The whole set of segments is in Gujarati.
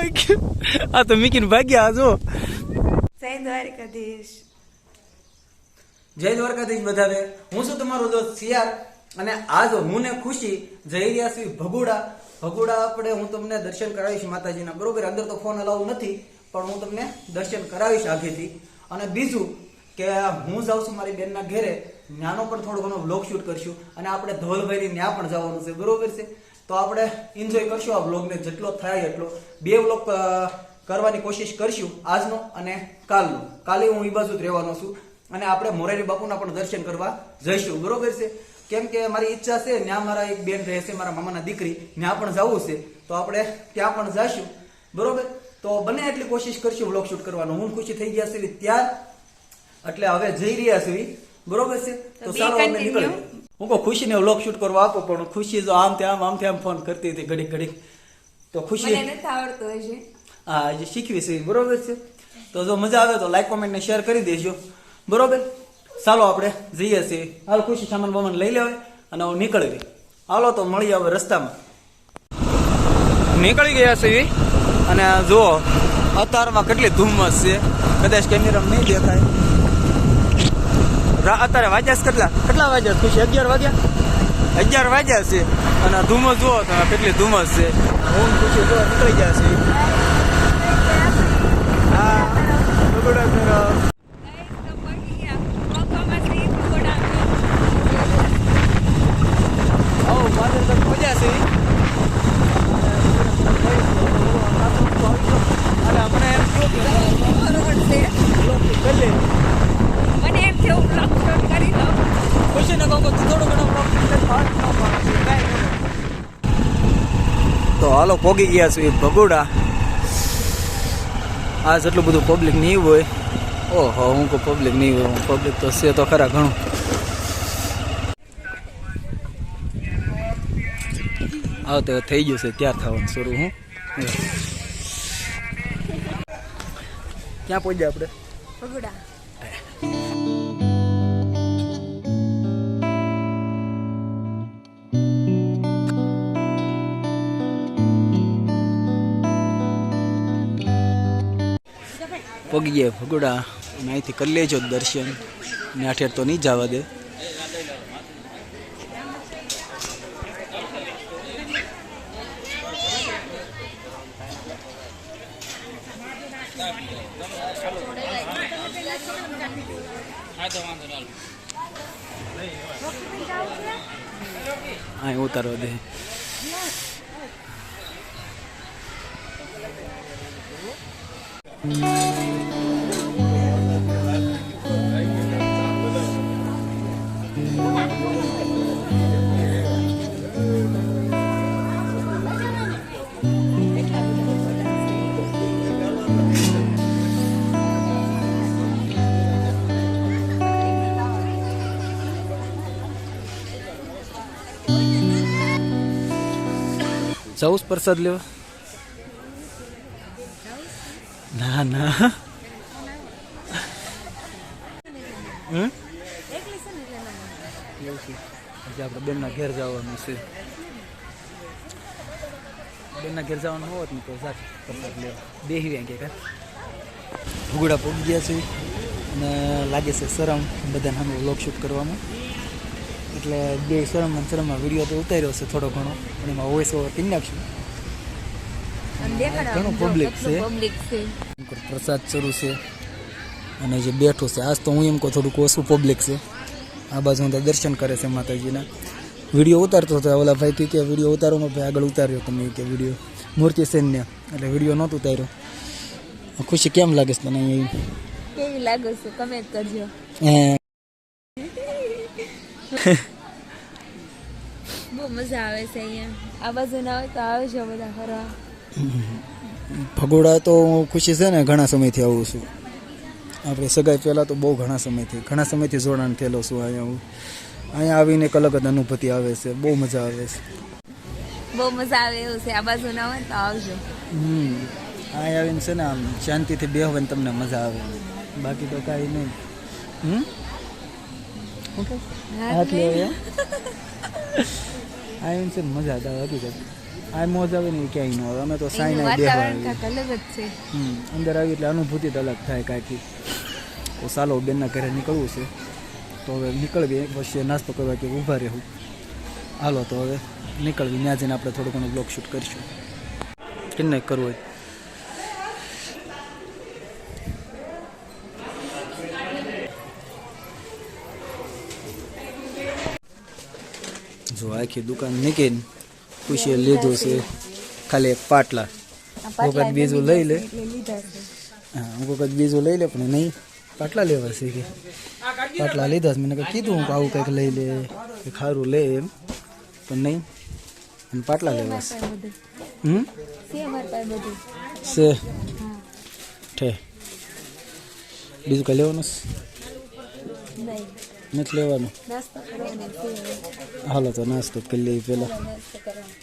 આવી ગયું. આ તો મીકીને ભાગ્યા જો. જય દ્વારકાધીશ. જય દ્વારકાધીશ બધાને. હું છું તમારો દોસ્ત સિયાર અને આજ હું ને ખુશી જઈ રહ્યા છીએ ભગોડા. આપણે હું તમને દર્શન કરાવીશ માતાજીના, બરોબર. અંદર તો ફોન અલાઉ નથી પણ હું તમને દર્શન કરાવીશ આગેથી. અને બીજું કે હું જાઉં છું મારી બેનના ઘેરે, નાનો પણ થોડો ઘણો વ્લોગ શૂટ કરશું અને આપણે ધવલભાઈની ત્યાં પણ જવાનું છે, બરોબર છે. તો આપણે એન્જોય કરશું આ વ્લોગને જેટલો થાય એટલો. 2 વ્લોગ કરવાની કોશિશ કરશું, આજનો અને કાલનો. કાલે હું એ બાજુ જ રહેવાનો છું અને આપણે મોરારી બાપુના પણ દર્શન કરવા જઈશું, બરોબર છે. કેમ કે મારી ઈચ્છા છે, ત્યાં મારા એક બેન રહે છે, મારા મામાના દીકરી, ત્યાં પણ જવું છે, તો આપણે ત્યાં પણ જઈશું, બરોબર. તો બને એટલી કોશિશ કરશું વ્લોગ શૂટ કરવાનો. હું ખુશી થઈ ગયા છે ત્યાર, એટલે હવે જઈ રહ્યા છે, બરોબર છે. તો સારો અમે નીકળીએ. હું કહું ખુશીને વ્લોગ શૂટ કરવા આપો, પણ ખુશી જો આમ આમ ફોન કરતી હતી ઘડીક. તો ખુશી મને નથી આવડતું હજી. હા, હજી શીખવી છે, બરોબર છે. તો જો મજા આવે તો લાઈક કોમેન્ટ ને શેર કરી દેજો, બરોબર. ચાલો આપણે જઈએ છીએ. હાલ ખુશી સામાન બામાન લઈ લેવાય અને હું નીકળી ગઈ. હાલો તો મળીએ હવે રસ્તામાં. નીકળી ગયા છીએ અને જુઓ અત્યારમાં કેટલી ધુમ્મસ છે, કદાચ કેમેરામાં નહીં દેખાય. અત્યારે વાગ્યા કેટલા વાગ્યા ખુશી? 11 વાગ્યા. 11 વાગ્યા છે અને ધુમ્મસ જુઓ તમે કેટલી ધુમ્મસ છે. હું ખુશી જોવા નીકળી ગયા છે. હા, ભગોડા તરફ. તો હાલો પોગી ગયા છે ભગોડા. આ જેટલું બધું પબ્લિક નહીં હોય. ઓહો, હું કોઈ પબ્લિક નહીં હોય, પબ્લિક તો છે તો ખરા ઘણું. આવતે થઈ ગયું છે ત્યાર થવાનું શરૂ. હું ક્યાં પહોંચ્યા આપણે? ભગોડા. પગી ગયા ભગોડા. અહીંથી કરી લેજો દર્શન ને આઠેર તો નહીં જવા દે. અહીં ઉતારવા દે. જાઉં પ્રસાદ લેવા? ના ના. આજે આપણે બેનના ઘેર જવાનું છે. બેનના ઘેર જવાનું હોત ને તો જાત પ્રસાદ લેવા બેહી કે ભૂગડા પહોંચી ગયા છે અને લાગે છે શરમ બધાને સામે વ્લોગ શૂટ કરવામાં. એટલે બે શરમમાં વિડીયો તો ઉતાર્યો છે થોડો ઘણો, પણ એમાં વોઇસ ઓવર કરી નાખશું. ઘણું પબ્લિક છે. પ્રસાદ શરૂ છે અને જે બેઠું છે આજ તો હું એમ કહું થોડુંક ઓછું પબ્લિક છે. આ બાજુ હું દર્શન કરે છે માતાજીના. વિડીયો ઉતારતો હતો ઓલા ભાઈ કે વિડીયો ઉતારોમાં ભાઈ આગળ ઉતાર્યો તમે કે વિડીયો મૂર્તિ સૈન્ય, એટલે વિડીયો નહોતો ઉતાર્યો. ખુશી કેમ લાગે છે તને? કેવી લાગે છે કમેન્ટ કરજો. બહુ મજા આવે છે અહીંયા. આ બાજુ ના હોય તો આવજો બધા ફરવા. ભગોડા તો ખુશી છે ને ઘણા સમયથી આવું છું. આપણે સગાઈ પહેલાં તો બહુ ઘણા સમયથી જોડાણ થયેલો છું. અહીંયા આવીને એક અલગ જ અનુભૂતિ આવે છે. બહુ મજા આવે છે. બહુ મજા આવે એવું છે. આ બાજુ ના હોય તો આવજો. અહીંયા આવીને છે ને આમ શાંતિથી બેહવાની તમને મજા આવે, બાકી તો કાંઈ નહીં. હાથ લે આવીને છે મજા આવે હકીકત. આ મોજ આવે ને એ ક્યાંય ન આવે. અમે તો સાઈ એનું ના વાતાવરણ બેહવા કાંઈક અલગ જ છે. અંદર આવી એટલે અનુભૂતિ જ અલગ થાય કાંઈક. તો ચાલો બેનના ઘરે નીકળવું છે, તો હવે નીકળવી. પછી નાસ્તો કરવા કે ઊભા રહેવું. હાલો તો હવે નીકળવી. ત્યાં જઈને આપણે થોડું ઘણું બ્લોગ શૂટ કરીશું. કેને કરવું હોય. જો આખી દુકાન નીકળીને ખુશીએ લીધું છે ખાલી એક પાટલા. વખત બીજું લઈ લે. એટલે લીધા છે. હા, હું વખત બીજું લઈ લે પણ નહીં, પાટલા લેવા છે કે પાટલા લીધા છે. મને કીધું હું આવું કંઈક લઈ લે કે ખારું લે એમ, પણ નહીં. અને પાટલા લેવા છે. છે અમારી પાસે બધું. છે હા. ઠે બીજું કાંઈ લેવાનું છે? નહીં. નથી લેવાનું. નાસ્તો કરવાનો છે હવે. હાલો તો નાસ્તો કરી લઈએ પહેલાં. નાસ્તો કરવાનો.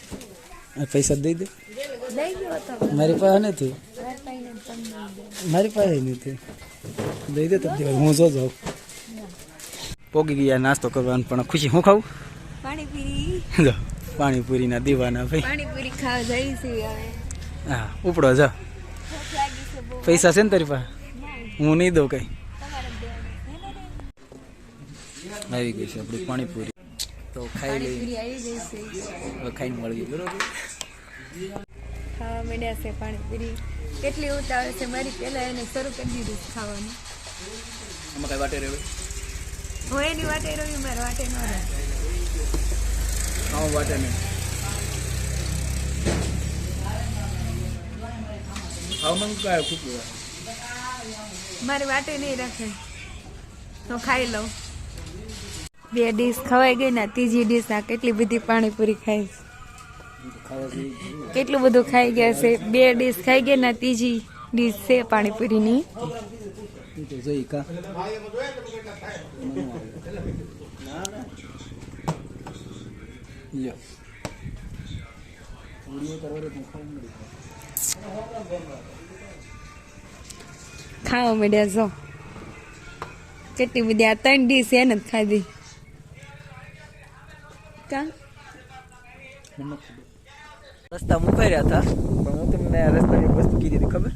પૈસા દઈ દે. લઈ ગયો તો મારી પાસે નથી. મારી પાસે ને તમને દે. મારી પાસે નથી. દઈ દે તો હું જો જાઉં. પોગી ગયા નાસ્તો કરવાનો. પણ ખુશી હું ખાવું? પાણીપુરી. જો પાણીપુરીના દીવાના ભાઈ. પાણીપુરી ખાવા જઈ છે હવે. હા, ઉપડો જા. ભૂખ લાગી છે બહુ. પૈસા છે ને તારી પાસે? નહીં. હું નહીં દઉં કઈ. તમારે જ દેવાનું. આવી ગઈ છે આપણી પાણીપુરી. તો ખાઈ લઈ. પાણીપુરી આવી ગઈ છે. હવે ખાઈને મળીએ બરોબર. ખાવા માંડ્યા છે પાણીપુરી. કેટલી ઉતાવળ છે મારી, પહેલા એને શરૂ કરી દીધું છે ખાવાનું. આમાં કઈ વાટે રહ્યો? હું એની વાટે રહ્યું, મારા વાટે ન રહ્યું. આમાં વાટે નહીં. આમાં કાંઈ ખૂટું. મારી વાટે નહીં રાખે તો ખાઈ લઉં. 2 ડીશ ખવાઈ ગઈ ને ત્રીજી ડીશ આ કેટલી બધી પાણીપુરી ખાઈ. કેટલું બધું ખાઈ ગયા છે. 2 ડીશ ખાઈ ગયા ને ત્રીજી ડીશ છે પાણીપુરીની. તો જઈ કા લ્યો. ખાવા માંડ્યા છો. કેટલી બધી આ 3 ડીશ એને જ ખાધી. કા રસ્તા ઉભા રહ્યા હતા, પણ હું તમને રસ્તાની વસ્તુ કીધી હતી ખબર?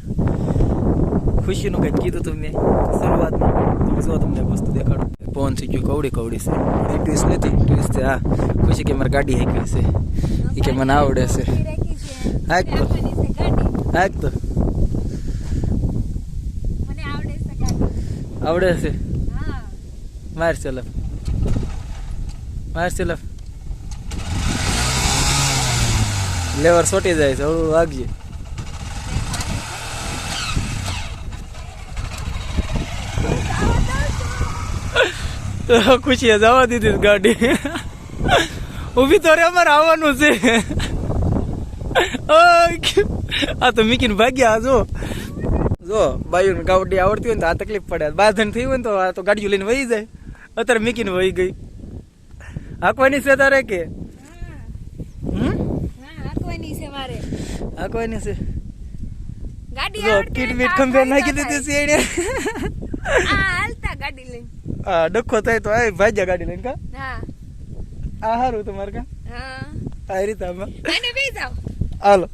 ખુશીનું કંઈક કીધું હતું મેં શરૂઆતમાં. તમે જો તમને વસ્તુ દેખાડું. પવન થઈ ગયું. કવડી કવડી છે. એ ટ્વિસ્ટ નથી. ટ્વિસ્ટ છે. હા, ખુશી કે મારી ગાડી હાકી છે. એ કે મને આવડે છે. હાક તો હાક તો મને આવડે છે ગાડી. આવડે છે. હા. માર ચલપ માર ચલપ. લેવર સોટી જાય છે. હળવું વાગજે. ખુશીએ જવા દીધી ગાડી. ઊભી તો રે, અમારે આવવાનું છે. આ તો મીકીને ભાગ્યા. જો બાયું ગાવડી આવડતી હોય ને તો આ તકલીફ પડે. બાંધણ થઈ હોય ને તો આ તો ગાડીઓ લઈને વહી જાય. અત્યારે મીકીને વહી ગઈ. હાંકવાની છે તારે કે? હાંકવાની છે મારે. હાંકવાની છે. ગાડી જો આવડતી કીટ હોય બીટ તો ખંભે આ નાખી ફાયદા દીધી છે એને. થાય. આ હાલતા ગાડી લઈને. હા, ડખો થાય તો આ ભાગ્યા ગાડી લઈને કા. હા. આ હારું તમારે કા. હા. આ રીતે આમાં અને બેસી જાઓ. હાલો.